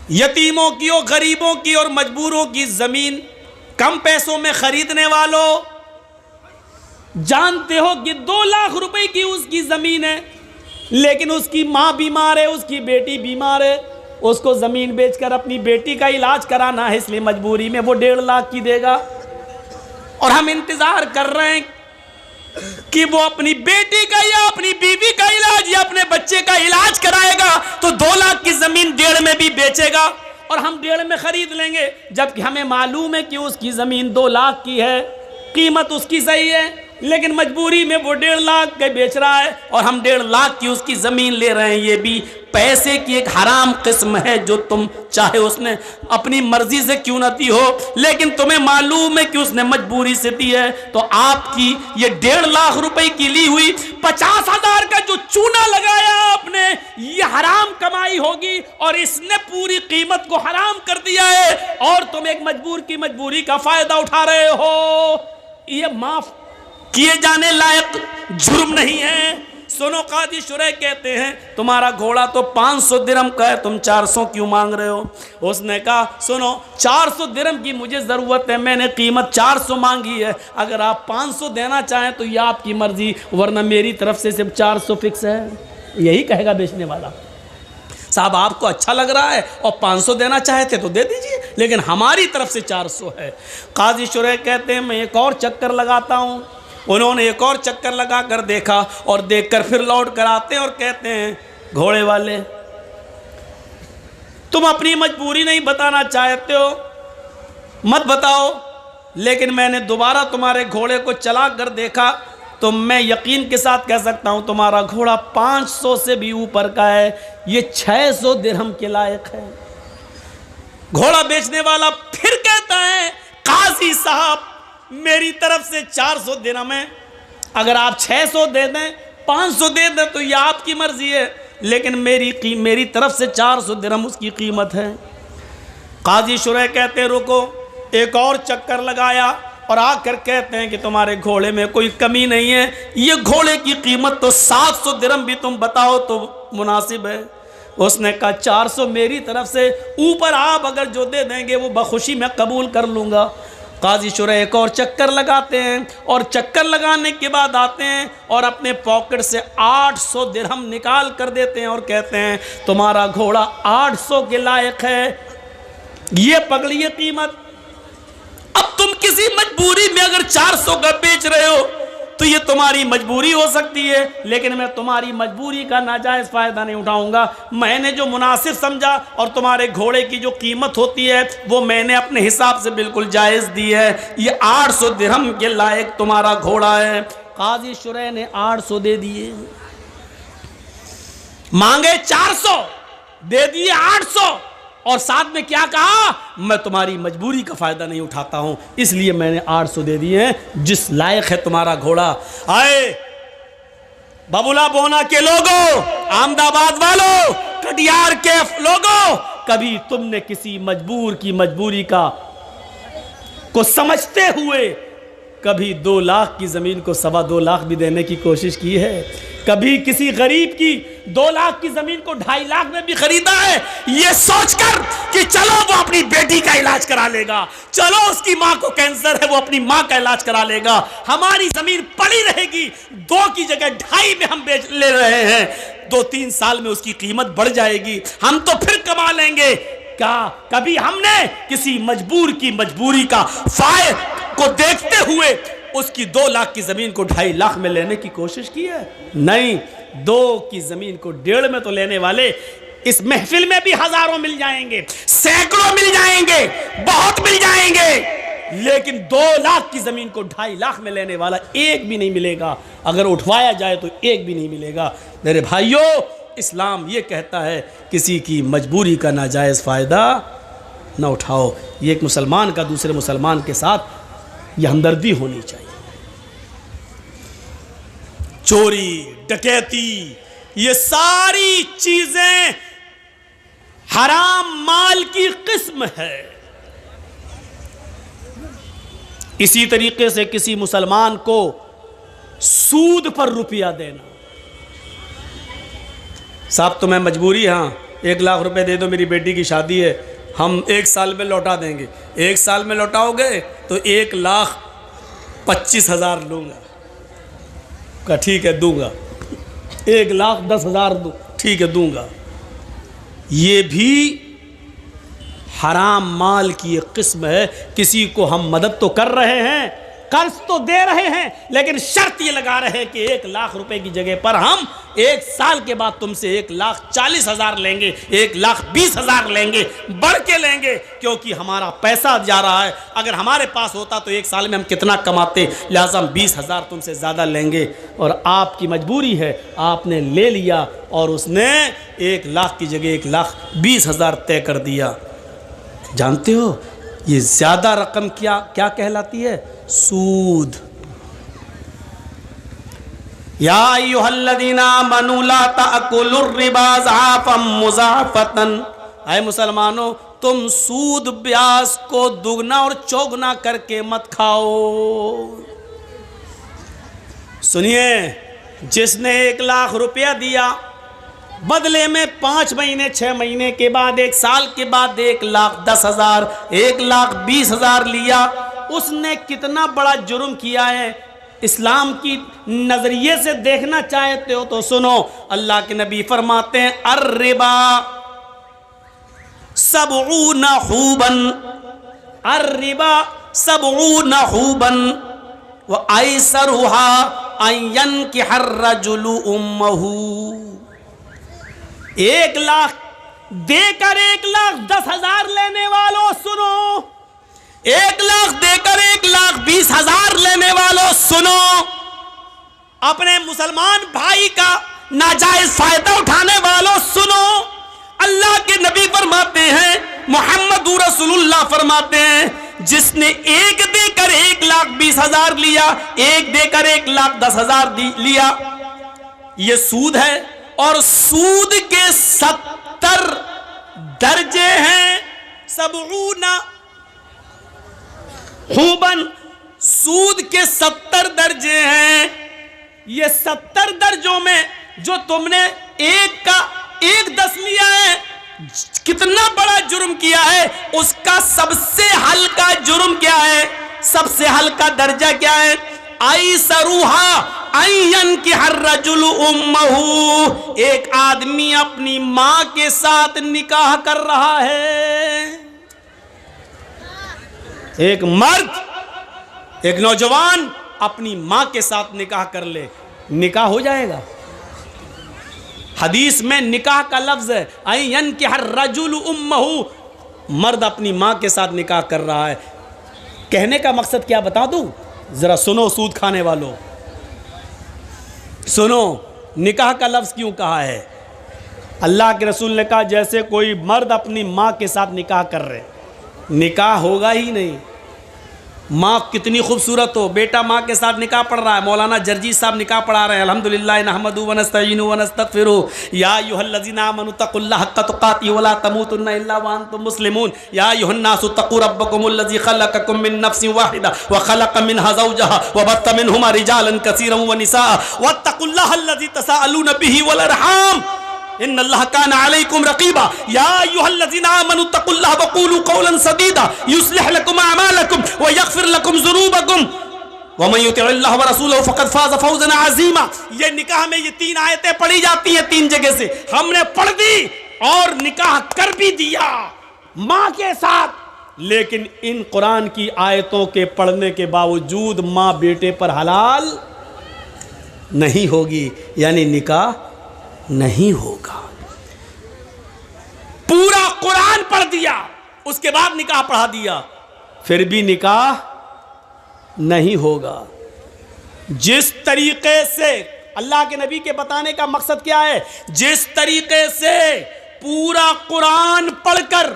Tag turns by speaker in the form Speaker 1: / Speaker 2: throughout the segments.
Speaker 1: यतीमों की और गरीबों की और मजबूरों की ज़मीन कम पैसों में खरीदने वालों, जानते हो कि 2 लाख रुपए की उसकी ज़मीन है, लेकिन उसकी माँ बीमार है, उसकी बेटी बीमार है, उसको ज़मीन बेचकर अपनी बेटी का इलाज कराना है, इसलिए मजबूरी में वो 1.5 लाख की देगा। और हम इंतज़ार कर रहे हैं कि वो अपनी बेटी का या अपनी बीवी का इलाज या अपने बच्चे का इलाज कराएगा, तो 2 लाख की ज़मीन 1.5 में भी बेचेगा और हम 1.5 में ख़रीद लेंगे, जबकि हमें मालूम है कि उसकी ज़मीन 2 लाख की है, कीमत उसकी सही है, लेकिन मजबूरी में वो 1.5 लाख के बेच रहा है और हम 1.5 लाख की उसकी ज़मीन ले रहे हैं। ये भी पैसे की एक हराम किस्म है, जो तुम चाहे उसने अपनी मर्जी से क्यों न दी हो, लेकिन तुम्हें मालूम है कि उसने मजबूरी से दी है। तो आपकी ये 1.5 लाख रुपए की ली हुई 50,000 का जो चूना लगाया आपने, ये हराम कमाई होगी और इसने पूरी कीमत को हराम कर दिया है और तुम एक मजबूर की मजबूरी का फायदा उठा रहे हो। ये माफ किए जाने लायक जुर्म नहीं है। सुनो, काजी शुरैह कहते हैं तुम्हारा घोड़ा तो 500 दिरहम का है, तुम 400 क्यों मांग रहे हो? उसने कहा सुनो, 400 दिरहम की मुझे ज़रूरत है, मैंने कीमत 400 मांगी है, अगर आप 500 देना चाहें तो ये आपकी मर्जी, वरना मेरी तरफ से सिर्फ 400 फिक्स है। यही कहेगा बेचने वाला। साहब आपको अच्छा लग रहा है और 500 देना चाहते तो दे दीजिए, लेकिन हमारी तरफ से 400 है। काजी शुरैह कहते हैं मैं एक और चक्कर लगाता हूँ। उन्होंने एक और चक्कर लगा कर देखा और देखकर फिर लौट कर आते हैं और कहते हैं घोड़े वाले, तुम अपनी मजबूरी नहीं बताना चाहते हो, मत बताओ, लेकिन मैंने दोबारा तुम्हारे घोड़े को चला कर देखा तो मैं यकीन के साथ कह सकता हूं तुम्हारा घोड़ा 500 से भी ऊपर का है, ये 600 दिरहम के लायक है। घोड़ा बेचने वाला फिर कहता है काजी साहब मेरी तरफ से 400 दिरहम है, अगर आप 600 दे दें 500 दे दें तो यह आपकी मर्जी है, लेकिन मेरी तरफ से 400 दिरहम उसकी कीमत है। काजी शुरैह कहते हैं रुको, एक और चक्कर लगाया और आकर कहते हैं कि तुम्हारे घोड़े में कोई कमी नहीं है, ये घोड़े की कीमत तो 700 दिरहम भी तुम बताओ तो मुनासिब है। उसने कहा 400 मेरी तरफ से, ऊपर आप अगर जो दे देंगे वो बखुशी मैं कबूल कर लूँगा। काजी शुरैह एक और चक्कर लगाते हैं और चक्कर लगाने के बाद आते हैं और अपने पॉकेट से 800 दिरहम निकाल कर देते हैं और कहते हैं तुम्हारा घोड़ा 800 के लायक है, ये पकड़िए कीमत। अब तुम किसी मजबूरी में अगर 400 का बेच रहे हो तो ये तुम्हारी मजबूरी हो सकती है, लेकिन मैं तुम्हारी मजबूरी का नाजायज़ फ़ायदा नहीं उठाऊंगा। मैंने जो मुनासिब समझा और तुम्हारे घोड़े की जो कीमत होती है वो मैंने अपने हिसाब से बिल्कुल जायज़ दी है, ये 800 दिरहम के लायक तुम्हारा घोड़ा है। काजी शुरैह ने 800 दे दिए, मांगे 400 दे दिए 800 और साथ में क्या कहा, मैं तुम्हारी मजबूरी का फ़ायदा नहीं उठाता हूं, इसलिए मैंने 800 दे दिए हैं, जिस लायक है तुम्हारा घोड़ा। आए बबुला बोना के लोगों, अहमदाबाद वालों, कटियार के लोगों, कभी तुमने किसी मजबूर की मजबूरी को समझते हुए कभी 2 लाख की ज़मीन को 2.25 लाख भी देने की कोशिश की है? कभी किसी गरीब की 2 लाख की ज़मीन को 2.5 लाख में भी खरीदा है, ये सोचकर कि चलो वो अपनी बेटी का इलाज करा लेगा, चलो उसकी माँ को कैंसर है वो अपनी माँ का इलाज करा लेगा, हमारी ज़मीन पड़ी रहेगी, 2 की जगह 2.5 में हम बेच ले रहे हैं, 2-3 साल में उसकी कीमत बढ़ जाएगी, हम तो फिर कमा लेंगे। क्या कभी हमने किसी मजबूर की मजबूरी का फायदा को देखते हुए उसकी 2 लाख की ज़मीन को 2.5 लाख में लेने की कोशिश की है? नहीं, 2 की ज़मीन को 1.5 में तो लेने वाले इस महफिल में भी हज़ारों मिल जाएंगे, सैकड़ों मिल जाएंगे, बहुत मिल जाएंगे, लेकिन 2 लाख की ज़मीन को 2.5 लाख में लेने वाला एक भी नहीं मिलेगा। अगर उठवाया जाए तो एक भी नहीं मिलेगा। मेरे भाइयों, इस्लाम ये कहता है किसी की मजबूरी का नाजायज़ फ़ायदा न उठाओ। ये एक मुसलमान का दूसरे मुसलमान के साथ यह हमदर्दी होनी चाहिए। चोरी, डकैती, ये सारी चीजें हराम माल की किस्म है। इसी तरीके से किसी मुसलमान को सूद पर रुपया देना, साहब तुम्हें मजबूरी, हाँ 1 लाख रुपए दे दो, मेरी बेटी की शादी है, हम 1 साल में लौटा देंगे। 1 साल में लौटाओगे तो 1,25,000 लूँगा। कहा ठीक है दूंगा। 1,10,000 दूँ, ठीक है दूंगा। ये भी हराम माल की एक किस्म है। किसी को हम मदद तो कर रहे हैं, कर्ज तो दे रहे हैं, लेकिन शर्त ये लगा रहे हैं कि 1 लाख रुपए की जगह पर हम 1 साल के बाद तुमसे 1,40,000 लेंगे, 1,20,000 लेंगे, बढ़ के लेंगे, क्योंकि हमारा पैसा जा रहा है। अगर हमारे पास होता तो 1 साल में हम कितना कमाते, लिहाजा हम 20,000 तुमसे ज़्यादा लेंगे। और आपकी मजबूरी है, आपने ले लिया और उसने 1 लाख की जगह 1,20,000 तय कर दिया। जानते हो ये ज़्यादा रकम क्या क्या कहलाती है? सूद। या अय्युहल्लज़ीना आमनू ला ताकुलुर रिबा ज़आफ़न मुज़ाफ़तन। ऐ मुसलमानों, तुम सूद ब्याज को दुगना और चौगुना करके मत खाओ। सुनिए, जिसने 1 लाख रुपया दिया, बदले में 5 महीने 6 महीने के बाद 1 साल के बाद 1,10,000 1,20,000 लिया, उसने कितना बड़ा जुर्म किया है। इस्लाम की नजरिए से देखना चाहते हो तो सुनो, अल्लाह के नबी फरमाते हैं अर्रिबा सबऊना हुबन, अर्रिबा सबऊना हुबन व ऐसरुहा अयन कि हर्रजुलु उम्महू। 1 लाख देकर 1,10,000 लेने वालों सुनो, 1 लाख देकर 1,20,000 लेने वालों सुनो, अपने मुसलमान भाई का नाजायज फायदा उठाने वालों सुनो। अल्लाह के नबी फरमाते हैं, मोहम्मद रसूलुल्लाह फरमाते हैं, जिसने 1 देकर 1,20,000 लिया, 1 देकर 1,10,000 लिया, यह सूद है। और सूद के 70 दर्जे हैं। सबऊना हुबन, सूद के 70 दर्जे हैं। ये 70 दर्जों में जो तुमने 1 का 1/10 लिया है, कितना बड़ा जुर्म किया है। उसका सबसे हल्का जुर्म क्या है, सबसे हल्का दर्जा क्या है? ऐसरुहा अय्यन कि हर्रजुलु उम्महू, एक आदमी अपनी मां के साथ निकाह कर रहा है। एक मर्द, एक नौजवान अपनी मां के साथ निकाह कर ले, निकाह हो जाएगा। हदीस में निकाह का लफ्ज है अय्यन कि हर्रजुलु उम्महू, मर्द अपनी मां के साथ निकाह कर रहा है। कहने का मकसद क्या बता दूं, जरा सुनो सूद खाने वालों, सुनो निकाह का लफ्ज़ क्यों कहा है। अल्लाह के रसूल ने कहा जैसे कोई मर्द अपनी माँ के साथ निकाह कर रहे, निकाह होगा ही नहीं। माँ कितनी खूबसूरत हो, बेटा माँ के साथ निकाह पढ़ रहा है। मौलाना जर्जी साहब निकाह पढ़ा रहे हैं। अल्हम्दुलिल्लाह नहमदु व नस्तईनु व नस्तगफिरु या अय्युहल्लज़ीना आमनु तक़ुल्लाह हक़्क़ तुक़ातिही व ला तमूतुन्ना इल्ला व अंतुम मुस्लिमून या अय्युहन्नासु तक़ू रब्बकुमुल्लज़ी ख़लक़कुम मिन नफ़्सिन वाहिदा व ख़लक़ मिनहा ज़ौजहा व बत्थ मिनहुमा रिजालन कसीरन व निसाअ वत्तक़ुल्लाहल्लज़ी तसाअलून बिही वल अरहाम इन्नल्लाह काना अलैकुम रक़ीबा या अय्युहल्लज़ीना आमनु तक़ुल्लाह व क़ूलू क़ौलन सदीदा युस्लिह लकुम अमालकुम व यग़फ़िर लकुम ज़ुनूबकुम व मन युतिइल्लाह व रसूलहु फ़क़द फ़ाज़ फ़ौज़न अज़ीमा। ये निकाह में ये 3 आयतें पढ़ी जाती हैं 3 जगह से, हमने पढ़ दी और निकाह कर भी दिया माँ के साथ। लेकिन इन कुरान की आयतों के पढ़ने के बावजूद माँ बेटे पर हलाल नहीं होगी, यानी निकाह नहीं होगा। पूरा कुरान पढ़ दिया, उसके बाद निकाह पढ़ा दिया, फिर भी निकाह नहीं होगा। जिस तरीके से अल्लाह के नबी के बताने का मकसद क्या है, जिस तरीके से पूरा कुरान पढ़कर,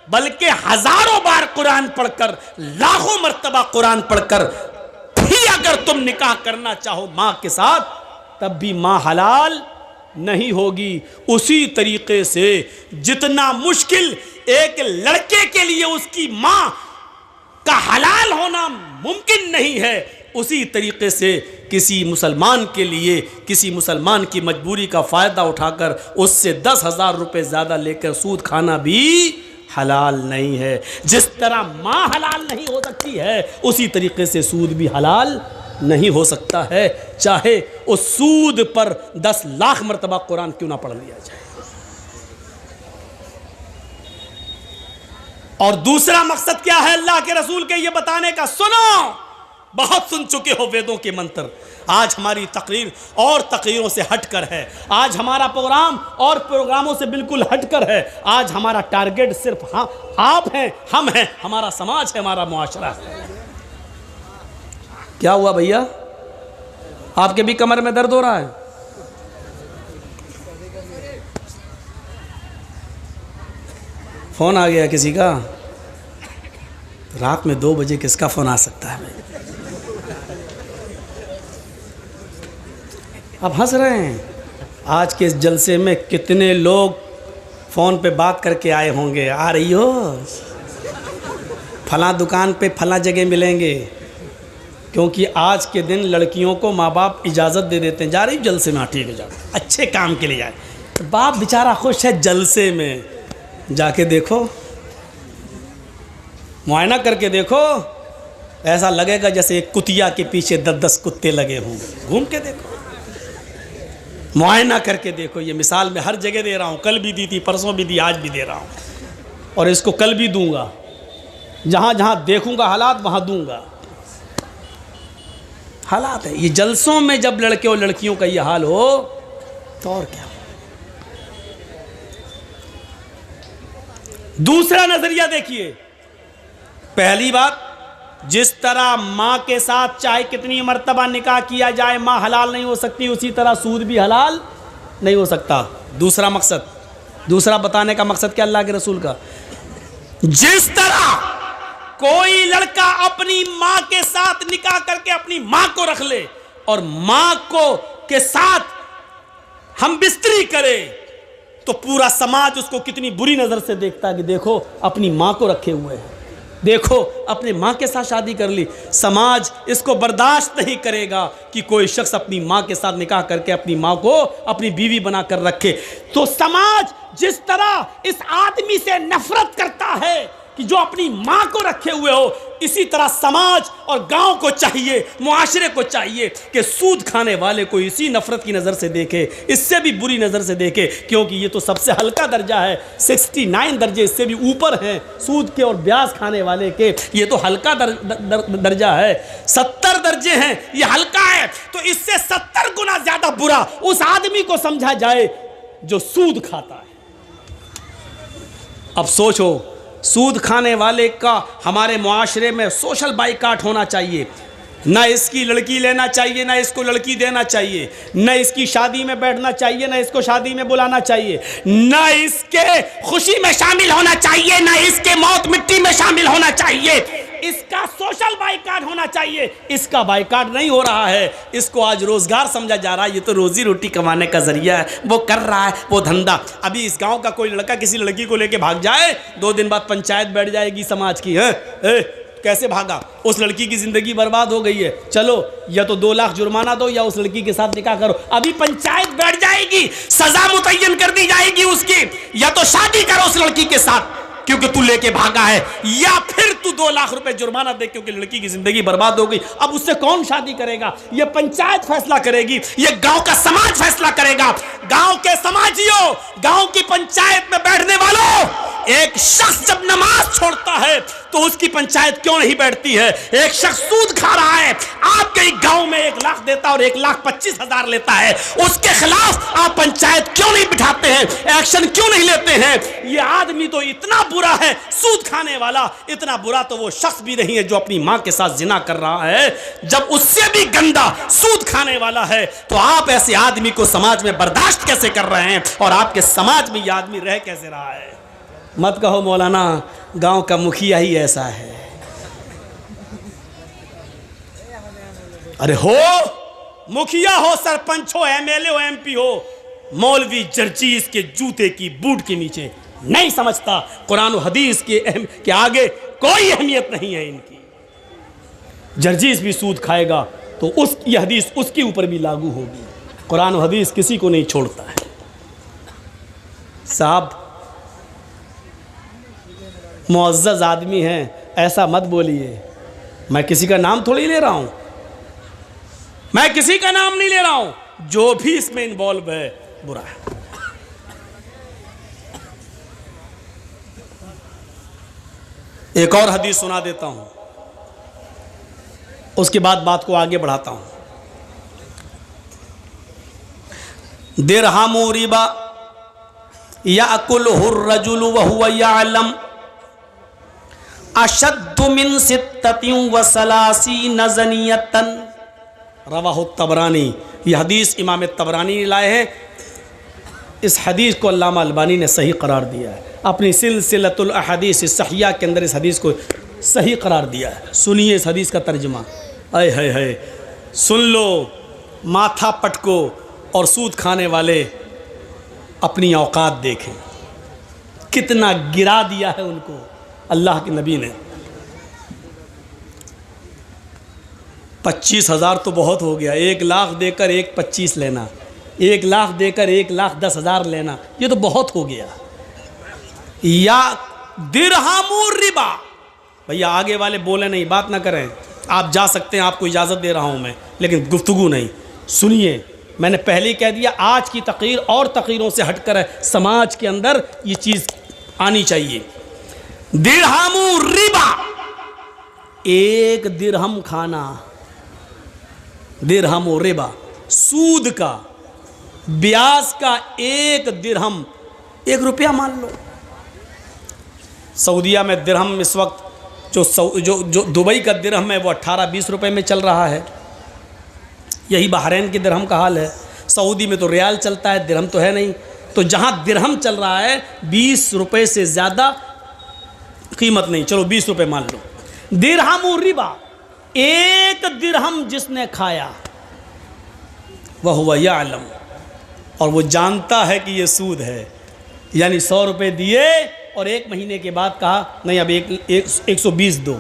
Speaker 1: बल्कि हजारों बार कुरान पढ़कर, लाखों मर्तबा कुरान पढ़कर भी अगर तुम निकाह करना चाहो मां के साथ, तब भी मां हलाल नहीं होगी। उसी तरीके से जितना मुश्किल एक लड़के के लिए उसकी मां का हलाल होना मुमकिन नहीं है, उसी तरीके से किसी मुसलमान के लिए किसी मुसलमान की मजबूरी का फ़ायदा उठाकर उससे 10,000 रुपये ज़्यादा लेकर सूद खाना भी हलाल नहीं है। जिस तरह माँ हलाल नहीं हो सकती है उसी तरीके से सूद भी हलाल नहीं हो सकता है, चाहे उस सूद पर 10 लाख मरतबा कुरान क्यों ना पढ़ लिया जाए। और दूसरा मकसद क्या है अल्लाह के रसूल के ये बताने का? सुनो, बहुत सुन चुके हो वेदों के मंत्र। आज हमारी तकरीर और तकरीरों से हटकर है, आज हमारा प्रोग्राम और प्रोग्रामों से बिल्कुल हटकर है। आज हमारा टारगेट सिर्फ आप हैं, हम हैं, हमारा समाज है, हमारा मुआशरा है। क्या हुआ भैया, आपके भी कमर में दर्द हो रहा है? फोन आ गया किसी का? रात में 2 बजे किसका फोन आ सकता है भाई? अब हंस रहे हैं। आज के इस जलसे में कितने लोग फ़ोन पे बात करके आए होंगे, आ रही हो, फलां दुकान पे फलां जगह मिलेंगे। क्योंकि आज के दिन लड़कियों को माँ बाप इजाज़त दे देते हैं, जा रही जलसे में, हाँ ठीक है जाओ, अच्छे काम के लिए जाए। तो बाप बेचारा खुश है जलसे में, जाके देखो, मुआयना करके देखो, ऐसा लगेगा जैसे एक कुतिया के पीछे 10-10 कुत्ते लगे होंगे। घूम के देखो, मुआयना करके देखो। ये मिसाल मैं हर जगह दे रहा हूँ, कल भी दी थी, परसों भी दी, आज भी दे रहा हूँ और इसको कल भी दूंगा। जहाँ जहाँ देखूंगा हालात वहाँ दूंगा। हालात है ये, जलसों में जब लड़के और लड़कियों का ये हाल हो तो और क्या। दूसरा नजरिया देखिए, पहली बात, जिस तरह माँ के साथ चाहे कितनी मर्तबा निकाह किया जाए माँ हलाल नहीं हो सकती, उसी तरह सूद भी हलाल नहीं हो सकता। दूसरा मकसद, दूसरा बताने का मकसद क्या अल्लाह के रसूल का? जिस तरह कोई लड़का अपनी माँ के साथ निकाह करके अपनी माँ को रख ले और माँ को के साथ हम बिस्तरी करे तो पूरा समाज उसको कितनी बुरी नजर से देखता है कि देखो अपनी माँ को रखे हुए हैं, देखो अपनी माँ के साथ शादी कर ली। समाज इसको बर्दाश्त नहीं करेगा कि कोई शख्स अपनी माँ के साथ निकाह करके अपनी माँ को अपनी बीवी बनाकर रखे। तो समाज जिस तरह इस आदमी से नफरत करता है कि जो अपनी माँ को रखे हुए हो, इसी तरह समाज और गांव को चाहिए, मुआशरे को चाहिए कि सूद खाने वाले को इसी नफरत की नज़र से देखे, इससे भी बुरी नज़र से देखे। क्योंकि ये तो सबसे हल्का दर्जा है, 69 दर्जे इससे भी ऊपर हैं सूद के और ब्याज खाने वाले के। ये तो हल्का दर्जा है, 70 दर्जे हैं, ये हल्का है। तो इससे 70 गुना ज़्यादा बुरा उस आदमी को समझा जाए जो सूद खाता है। अब सोचो, सूद खाने वाले का हमारे मुआशरे में सोशल बाइकाट होना चाहिए। ना इसकी लड़की लेना चाहिए, ना इसको लड़की देना चाहिए, ना इसकी शादी में बैठना चाहिए, ना इसको शादी में बुलाना चाहिए, ना इसके खुशी में शामिल होना चाहिए, ना इसके मौत मिट्टी में शामिल होना चाहिए। इसका सोशल बाइकाट होना चाहिए। इसका बाइकाट नहीं हो रहा है, इसको आज रोजगार समझा जा रहा है। ये तो रोजी रोटी कमाने का जरिया है, वो कर रहा है वो धंधा। अभी इस गांव का कोई लड़का किसी लड़की को लेके भाग जाए, 2 दिन बाद पंचायत बैठ जाएगी समाज की, है कैसे भागा, उस लड़की की जिंदगी बर्बाद हो गई है, चलो या तो 2 लाख जुर्माना दो या उस लड़की के साथ निकाह करो। अभी पंचायत बैठ जाएगी, सजा मुतय्यन कर दी जाएगी उसकी, या तो शादी करो उस लड़की के साथ क्योंकि तू लेके भागा है, या फिर तू 2 लाख रुपए जुर्माना दे क्योंकि लड़की की जिंदगी बर्बाद हो गई। अब उससे कौन शादी करेगा? ये पंचायत फैसला करेगी, ये गांव का समाज फैसला करेगा। गांव के समाजियों, गांव की पंचायत में बैठने वालों, एक शख्स जब नमाज छोड़ता है तो उसकी पंचायत क्यों नहीं बैठती है? एक शख्स सूद खा रहा है, आपके गांव में 1 लाख देता और 1,25,000 लेता है, उसके खिलाफ आप पंचायत क्यों नहीं बिठाते हैं? एक्शन क्यों नहीं लेते हैं? ये आदमी तो इतना बुरा है, सूद खाने वाला, इतना बुरा तो वो शख्स भी नहीं है जो अपनी मां के साथ जिना कर रहा है। जब उससे भी गंदा सूद खाने वाला है तो आप ऐसे आदमी को समाज में बर्दाश्त कैसे कर रहे हैं और आपके समाज में यह आदमी रह कैसे रहा है? मत कहो मौलाना गांव का मुखिया ही ऐसा है। अरे हो, मुखिया हो, सरपंच हो, एमएलए हो, एमपी हो, मौलवी जर्जीस के जूते की बूट के नीचे नहीं समझता, कुरान और हदीस के आगे कोई अहमियत नहीं है इनकी। जर्जीस भी सूद खाएगा, तो उस ये हदीस उसके ऊपर भी लागू होगी। कुरान और हदीस किसी को नहीं छोड़ता है। साहब मुअज़्ज़ज़ आदमी हैं, ऐसा मत बोलिए। मैं किसी का नाम थोड़ी ले रहा हूँ, मैं किसी का नाम नहीं ले रहा हूँ, जो भी इसमें इन्वॉल्व है बुरा है। एक और हदीस सुना देता हूँ, उसके बाद बात को आगे बढ़ाता हूँ। दिरहमु रिबा याकुलहु अर्रजुलु व हुवा यअलम अशद्दु मिन सित्ततिन व सलासीन ज़नियतन, रवाहु तबरानी। यह हदीस इमाम तबरानी ने लाए हैं। इस हदीस को अल्लामा अलबानी ने सही करार दिया है, अपनी सिलसिलतुल अहादीस सहिया के अंदर इस हदीस को सही करार दिया है। सुनिए इस हदीस का तर्जुमा। आय हाय हाय, सुन लो माथा पटको और सूद खाने वाले अपनी औकात देखें, कितना गिरा दिया है उनको अल्लाह के नबी ने। 25,000 तो बहुत हो गया, 1 लाख देकर 1,25,000 लेना, 1 लाख देकर 1,10,000 लेना, ये तो बहुत हो गया। या दिरहमु रिबा, भैया आगे वाले बोले नहीं, बात ना करें, आप जा सकते हैं, आपको इजाज़त दे रहा हूं मैं, लेकिन गुफ्तगू नहीं। सुनिए, मैंने पहले ही कह दिया, आज की तकरीर और तकरीरों से हटकर है, समाज के अंदर ये चीज़ आनी चाहिए। दिरहमु रिबा, 1 दिरहम खाना, दिरहमु रिबा, सूद का, ब्याज का 1 दिरहम, 1 रुपया मान लो। सऊदिया में दिरहम इस वक्त जो दुबई का दिरहम है वो 18-20 रुपए में चल रहा है। यही बहरैन के दिरहम का हाल है। सऊदी में तो रियाल चलता है, दिरहम तो है नहीं। तो जहाँ दिरहम चल रहा है 20 रुपए से ज़्यादा कीमत नहीं, चलो 20 रुपए मान लो। दिरहमु रिबा, 1 दिरहम जिसने खाया वह हुवा यअलम, और वो जानता है कि ये सूद है, यानी 100 रुपये दिए और 1 महीने के बाद कहा नहीं अब 120 दो,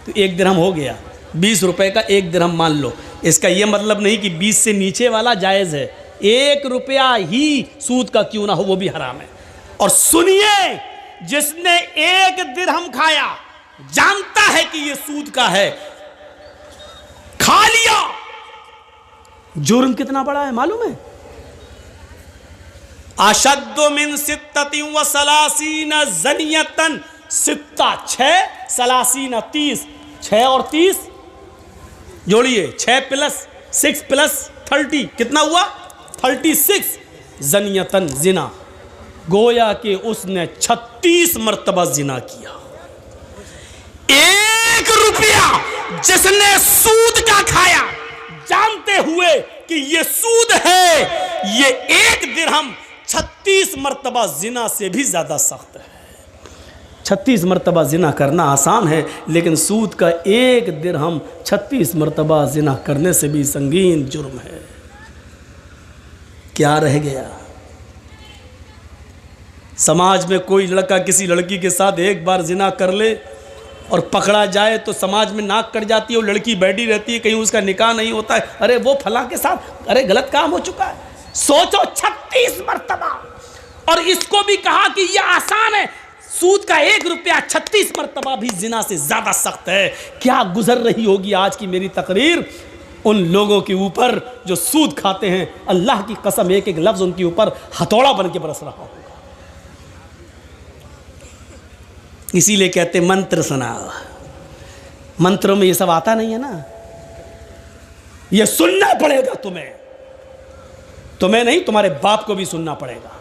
Speaker 1: तो 1 दिरहम हो गया, 20 रुपये का 1 दिरहम मान लो। इसका ये मतलब नहीं कि 20 से नीचे वाला जायज़ है, 1 रुपया ही सूद का क्यों ना हो वो भी हराम है। और सुनिए, जिसने 1 दिरहम खाया जानता है कि ये सूद का है, खा लिया, जुर्म कितना बड़ा है मालूम है? अशद्दु मिन सित्ततिन व सलासीन ज़नियतन, सित्ता 6, सलासीन 30, 6 और 30 जोड़िए, 6 + 6 + 30 कितना हुआ? 36 ज़नियतन, जिना, गोया कि उसने 36 मरतबा जिना किया। 1 रुपया जिसने सूद का खाया जानते हुए कि ये सूद है, ये 1 दिरहम 36 मरतबा जिना से भी ज़्यादा सख्त है। 36 मरतबा जिना करना आसान है, लेकिन सूद का 1 दिरहम 36 मरतबा जिना करने से भी संगीन जुर्म है। क्या रह गया? समाज में कोई लड़का किसी लड़की के साथ एक बार जिना कर ले और पकड़ा जाए तो समाज में नाक कट जाती है, वो लड़की बैठी रहती है, कहीं उसका निकाह नहीं होता है, अरे वो फलां के साथ अरे गलत काम हो चुका है। सोचो 36 मरतबा, और इसको भी कहा कि यह आसान है, सूद का 1 रुपया 36 मरतबा भी जिना से ज़्यादा सख्त है। क्या गुजर रही होगी आज की मेरी तकरीर उन लोगों के ऊपर जो सूद खाते हैं, अल्लाह की कसम एक एक लफ्ज़ उनके ऊपर हथौड़ा बन के बरस रहा होगा। इसीलिए कहते मंत्र सुनाओ, मंत्रों में ये सब आता नहीं है ना, ये सुनना पड़ेगा तुम्हें नहीं, तुम्हारे बाप को भी सुनना पड़ेगा।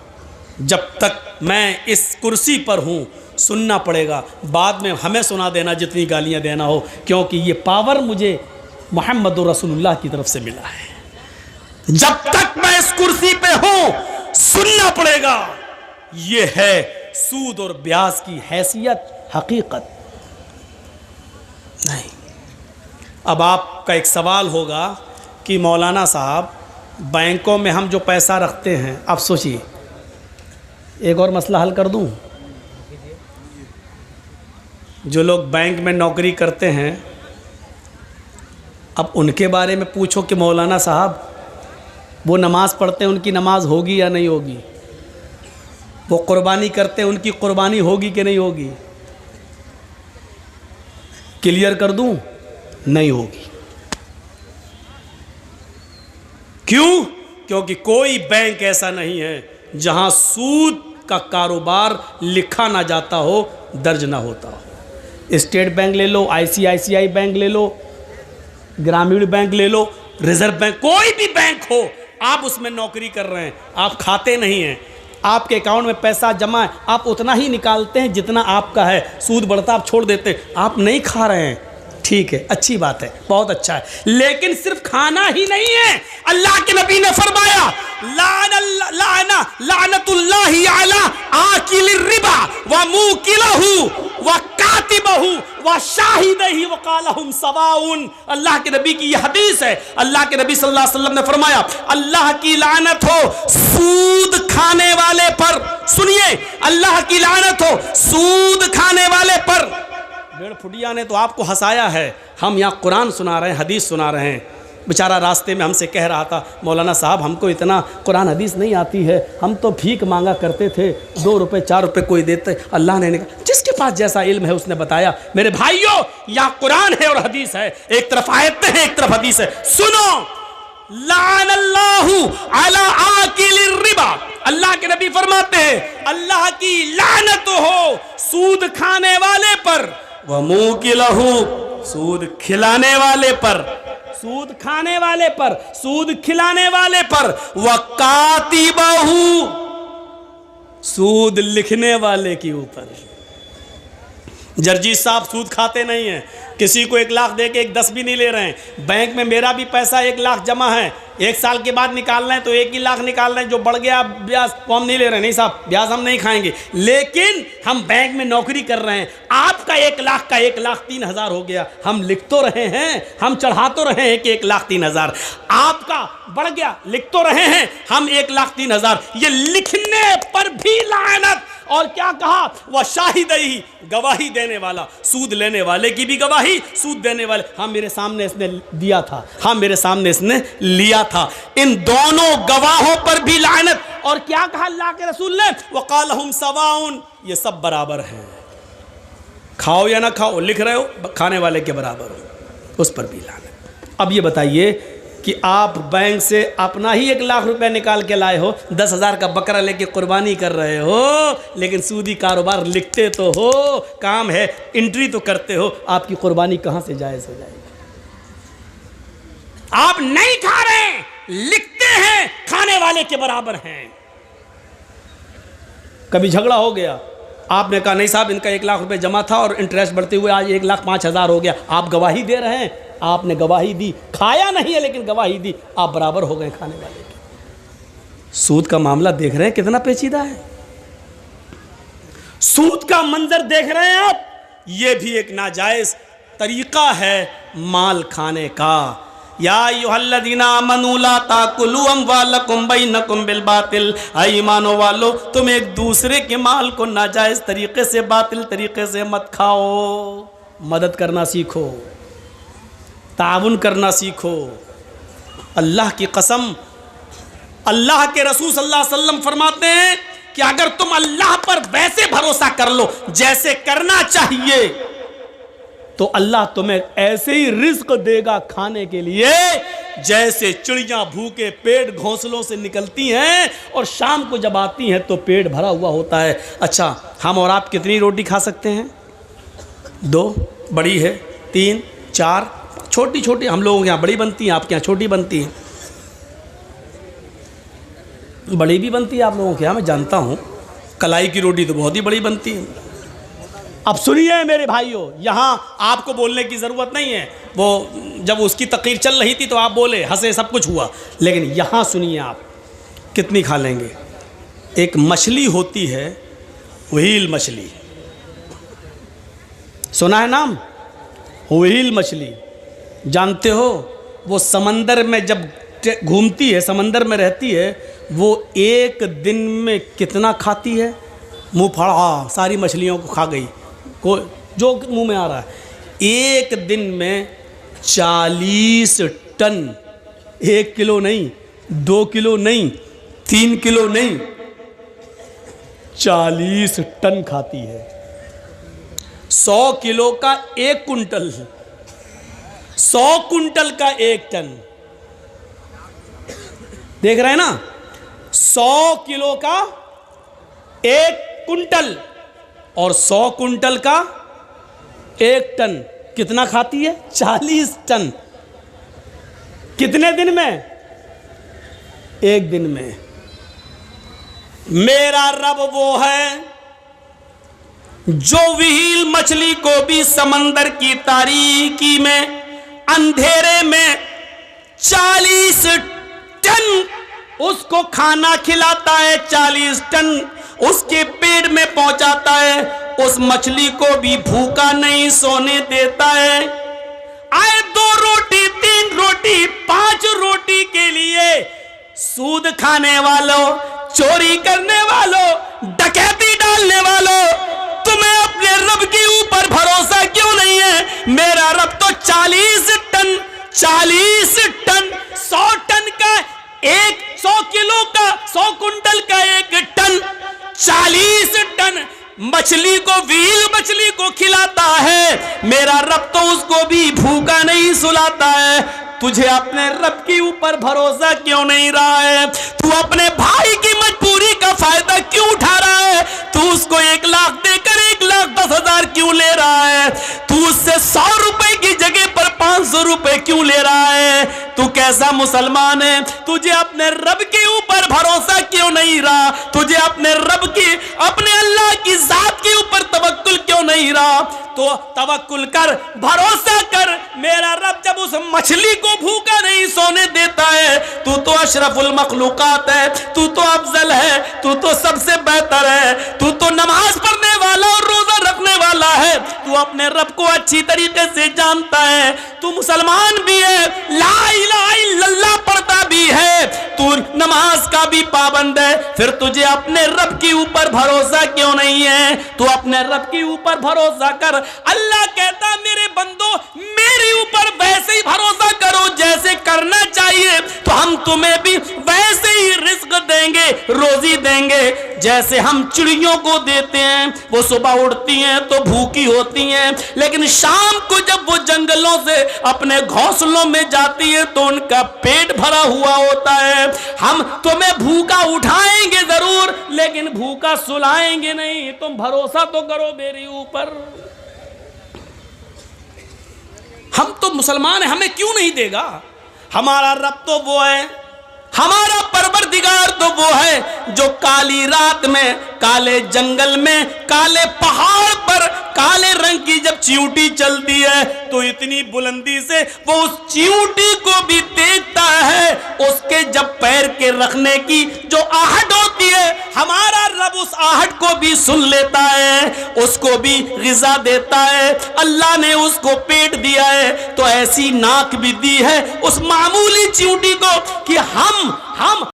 Speaker 1: जब तक मैं इस कुर्सी पर हूँ सुनना पड़ेगा, बाद में हमें सुना देना जितनी गालियाँ देना हो, क्योंकि ये पावर मुझे मुहम्मद रसूलुल्लाह की तरफ से मिला है। जब तक मैं इस कुर्सी पे हूँ सुनना पड़ेगा। ये है सूद और ब्याज की हैसियत, हकीकत नहीं। अब आपका एक सवाल होगा कि मौलाना साहब बैंकों में हम जो पैसा रखते हैं, आप सोचिए, एक और मसला हल कर दूं, जो लोग बैंक में नौकरी करते हैं, अब उनके बारे में पूछो कि मौलाना साहब वो नमाज़ पढ़ते हैं, उनकी नमाज होगी या नहीं होगी? वो कुर्बानी करते हैं, उनकी कुर्बानी होगी कि नहीं होगी? क्लियर कर दूं, नहीं होगी। क्यों? क्योंकि कोई बैंक ऐसा नहीं है जहां सूद का कारोबार लिखा ना जाता हो, दर्ज ना होता हो। स्टेट बैंक ले लो, आईसीआईसीआई बैंक ले लो, ग्रामीण बैंक ले लो, रिजर्व बैंक, कोई भी बैंक हो, आप उसमें नौकरी कर रहे हैं, आप खाते नहीं हैं, आपके अकाउंट में पैसा जमा है, आप उतना ही निकालते हैं जितना आपका है, सूद बढ़ता आप छोड़ देते, आप नहीं खा रहे हैं, ठीक है, अच्छी बात है, बहुत अच्छा है। लेकिन सिर्फ खाना ही नहीं है, अल्लाह के नबी ने फरमाया लानतुल्लाहि अला आकिलिर रिबा व मुकिलहु व कातिबहु व शाहिदही व कालहुम सवाउन। अल्लाह के नबी की यह हदीस है। अल्लाह के नबी सल्लल्लाहु अलैहि वसल्लम ने फरमाया अल्लाह की लानत हो सूद खाने वाले पर। सुनिए, अल्लाह की लानत हो सूद खाने वाले पर। डेढ़ फुटिया ने तो आपको हंसाया है, हम यहाँ कुरान सुना रहे हैं, हदीस सुना रहे हैं। बेचारा रास्ते में हमसे कह रहा था मौलाना साहब हमको इतना कुरान हदीस नहीं आती है, हम तो भीख मांगा करते थे, 2 रुपए 4 रुपए कोई देते। अल्लाह ने कहा जिसके पास जैसा इल्म है उसने बताया। मेरे भाइयों, यहाँ कुरान है और हदीस है, एक तरफ आयतें हैं एक तरफ हदीस है। सुनो, लानल्लाहु अला आकिलिर रिबा, अल्लाह के नबी फरमाते हैं अल्लाह की लानत हो सूद खाने वाले पर, व मुकिलहु सूद खिलाने वाले पर, सूद खाने वाले पर, सूद खिलाने वाले पर, व कातिबहु सूद लिखने वाले के ऊपर। जर्जी साहब सूद खाते नहीं हैं, किसी को 1 लाख दे के 10 भी नहीं ले रहे हैं। बैंक में मेरा भी पैसा 1 लाख जमा है, 1 साल के बाद निकाल रहे हैं तो 1 ही लाख निकाल रहे हैं, जो बढ़ गया ब्याज तो हम नहीं ले रहे। नहीं साहब, ब्याज हम नहीं खाएंगे, लेकिन हम बैंक में नौकरी कर रहे हैं। आपका 1 लाख का 1,03,000 हो गया, हम लिख तो रहे हैं, हम चढ़ा तो रहे हैं कि 1,03,000, आपका बढ़ गया, लिख तो रहे हैं हम 1,03,000। ये लिखने पर भी लानत। और क्या कहा, वह शाहिदही गवाही देने वाला, सूद लेने वाले की भी गवाही, सूद देने वाले, हाँ मेरे सामने इसने दिया था, हाँ मेरे सामने इसने लिया था, इन दोनों गवाहों पर भी लानत। और क्या कहा अल्लाह के रसूल ने, वक़ालहुम सवाउन, ये सब बराबर हैं, खाओ या ना खाओ, लिख रहे हो खाने वाले के बराबर हो, उस पर भी लानत। अब ये बताइए कि आप बैंक से अपना ही 1 लाख रुपए निकाल के लाए हो, 10,000 का बकरा लेके कुर्बानी कर रहे हो, लेकिन सूदी कारोबार लिखते तो हो, काम है, एंट्री तो करते हो, आपकी कुर्बानी कहां से जायज हो जाएगी? आप नहीं खा रहे हैं, लिखते हैं, खाने वाले के बराबर हैं। कभी झगड़ा हो गया, आपने कहा नहीं साहब इनका 1 लाख रुपए जमा था और इंटरेस्ट बढ़ते हुए आज 1,05,000 हो गया, आप गवाही दे रहे हैं, आपने गवाही दी, खाया नहीं है लेकिन गवाही दी, आप बराबर हो गए खाने वाले के। सूद का मामला देख रहे हैं कितना पेचीदा है, सूद का मंजर देख रहे हैं आप, ये भी एक नाजायज तरीका है माल खाने का। या अय्युहल्लज़ीना आमनू ला ताकुलू अम्वालकुम बैनकुम बिल बातिल, ईमानो वालो तुम एक दूसरे के माल को नाजायज तरीके से, बातिल तरीके से मत खाओ। मदद करना सीखो, ताउन करना सीखो। अल्लाह की कसम, अल्लाह के रसूल सल्लल्लाहु अलैहि वसल्लम फरमाते हैं कि अगर तुम अल्लाह पर वैसे भरोसा कर लो जैसे करना चाहिए, तो अल्लाह तुम्हें ऐसे ही रिज्क देगा खाने के लिए जैसे चिड़ियां भूखे पेट घोंसलों से निकलती हैं और शाम को जब आती हैं तो पेट भरा हुआ होता है। अच्छा, हम और आप कितनी रोटी खा सकते हैं? 2 बड़ी है, 3 4 छोटी छोटी, हम लोगों के यहाँ बड़ी बनती है, आपके यहाँ छोटी बनती है। बड़ी भी बनती है आप लोगों के यहाँ, मैं जानता हूँ, कलाई की रोटी तो बहुत ही बड़ी बनती है। अब सुनिए मेरे भाइयों, यहाँ आपको बोलने की ज़रूरत नहीं है, वो जब उसकी तकरीर चल रही थी तो आप बोले, हंसे, सब कुछ हुआ, लेकिन यहाँ सुनिए आप कितनी खा लेंगे। एक मछली होती है, व्हील मछली, सुना है नाम? व्हील मछली, जानते हो वो समंदर में जब घूमती है, समंदर में रहती है, वो एक दिन में कितना खाती है? मुँह फाड़ा सारी मछलियों को खा गई, को जो मुंह में आ रहा है, एक दिन में 40 टन, 1 किलो नहीं, 2 किलो नहीं, 3 किलो नहीं, 40 टन खाती है। 100 किलो का 1 कुंटल, 100 कुंटल का 1 टन। देख रहे हैं ना, 100 किलो का 1 कुंटल और 100 कुंटल का 1 टन कितना खाती है? 40 टन। कितने दिन में? 1 दिन में। मेरा रब वो है जो व्हील मछली को भी समंदर की तारीकी में, अंधेरे में 40 टन उसको खाना खिलाता है, 40 टन उसके पेट में पहुंचाता है। उस मछली को भी भूखा नहीं सोने देता है। आए 2 रोटी, 3 रोटी, 5 रोटी के लिए सूद खाने वालों, चोरी करने वालों, डकैती डालने वालों, तुम्हें अपने रब के ऊपर भरोसा क्यों नहीं है? मेरा रब तो 40 टन, 40 टन, 100 टन का 100 किलो का, 100 कुंटल का 1 टन, 40 टन मछली को, व्हील मछली को खिलाता है। मेरा रब तो उसको भी भूखा नहीं सुलाता है। तुझे अपने रब के ऊपर भरोसा क्यों नहीं रहा है? तू अपने भाई की मजबूरी का फायदा क्यों उठा रहा है? तू उसको 1 लाख देकर 1,10,000 क्यों ले रहा है? तू उससे 100 रुपए की जगह पर 500 रुपए क्यों ले रहा है? तू कैसा मुसलमान है? तुझे अपने रब के ऊपर भरोसा क्यों नहीं रहा? तुझे अपने रब की, अपने अल्लाह की जात के ऊपर तवक्कुल क्यों नहीं रहा? तो तवक्कुल कर, भरोसा कर। मेरा रब जब उस मछली को भूखा नहीं सोने देता है, तू तो अशरफुल मखलूकात है, तू तो अफजल है, तू तो सबसे बेहतर है, तू तो नमाज पढ़ने वाला और रोजा रखने वाला है, तू अपने रब को अच्छी तरीके से जानता है, तू मुसलमान भी है, ला इलाहा इल्लल्लाह पढ़ता भी है, तू नमाज का भी पाबंद है, फिर तुझे अपने रब के ऊपर भरोसा क्यों नहीं है? तू अपने रब के ऊपर भरोसा कर। अल्लाह कहता मेरे बंदो मेरे ऊपर वैसे ही भरोसा करो जैसे करना चाहिए, तो हम तुम्हें भी वैसे ही रिस्क देंगे, रोजी देंगे, जैसे हम चिड़ियों को देते हैं। वो सुबह उड़ती हैं तो भूखी होती हैं, लेकिन शाम को जब वो जंगलों से अपने घोंसलों में जाती है तो उनका पेट भरा हुआ होता है। हम तुम्हें भूखा उठाएंगे जरूर, लेकिन भूखा सुलाएंगे नहीं। तुम भरोसा तो करो मेरे ऊपर। हम तो मुसलमान हैं, हमें क्यों नहीं देगा? हमारा रब तो वो है, हमारा परवरदिगार तो वो है जो काली रात में, काले जंगल में, काले पहाड़ पर काले रंग की जब चींटी चलती है तो इतनी बुलंदी से वो उस चींटी को भी देखता है। उसके जब पैर के रखने की जो आहट होती है, हमारा रब उस आहट को भी सुन लेता है, उसको भी ग़िज़ा देता है। अल्लाह ने उसको पेट दिया है तो ऐसी नाक भी दी है उस मामूली चींटी को कि हम